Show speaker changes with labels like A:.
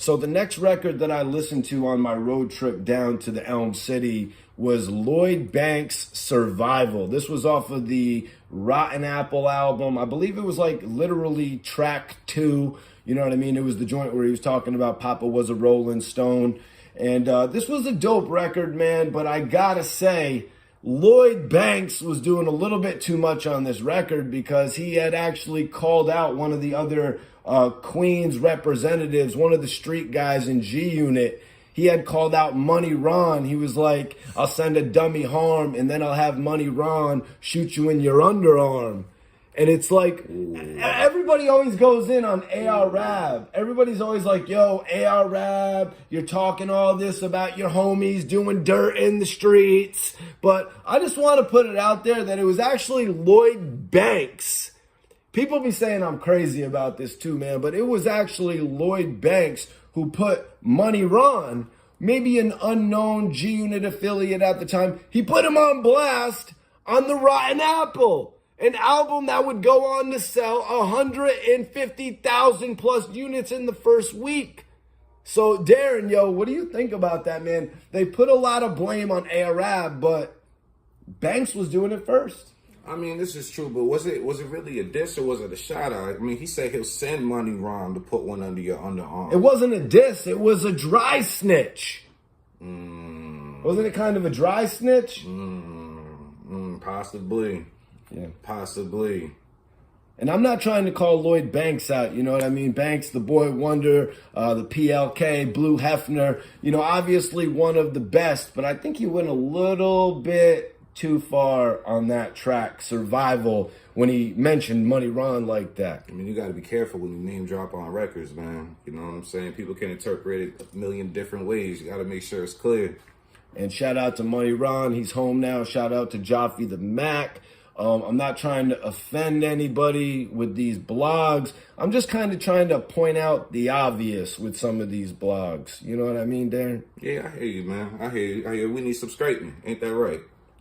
A: So the next record that I listened to on my road trip down to the Elm City was Lloyd Banks' Survival. This was off of the Rotten Apple album. I believe it was like literally track 2. You know what I mean? It was the joint where he was talking about Papa was a Rolling Stone. And this was a dope record, man. But I gotta say, Lloyd Banks was doing a little bit too much on this record because he had actually called out one of the other Queens representatives, one of the street guys in G Unit. He had called out Money Ron. He was like, I'll send a dummy harm and then I'll have Money Ron shoot you in your underarm. And it's like, everybody always goes in on AR Rab. Everybody's always like, yo, AR Rab, you're talking all this about your homies doing dirt in the streets. But I just want to put it out there that it was actually Lloyd Banks. People be saying I'm crazy about this too, man. But it was actually Lloyd Banks who put Money Ron, maybe an unknown G-Unit affiliate at the time, he put him on blast on the Rotten Apple. An album that would go on to sell 150,000 plus units in the first week. So, Darren, yo, what do you think about that, man? They put a lot of blame on Arab, but Banks was doing it first.
B: I mean, this is true, but was it really a diss or was it a shout out? I mean, he said he'll send Money Ron to put one under your underarm.
A: It wasn't a diss. It was a dry snitch. Wasn't it kind of a dry snitch?
B: Possibly.
A: Yeah.
B: Possibly.
A: And I'm not trying to call Lloyd Banks out, you know what I mean? Banks, the Boy Wonder, the PLK, Blue Hefner, you know, obviously one of the best, but I think he went a little bit too far on that track, Survival, when he mentioned Money Ron like that.
B: I mean, you got to be careful when you name drop on records, man. You know what I'm saying? People can interpret it a million different ways. You got to make sure it's clear.
A: And shout out to Money Ron. He's home now. Shout out to Jaffe the Mac. I'm not trying to offend anybody with these blogs. I'm just kind of trying to point out the obvious with some of these blogs. You know what I mean, Darren?
B: Yeah, I hear you, man. I hear you. We need some straightening. Ain't that right?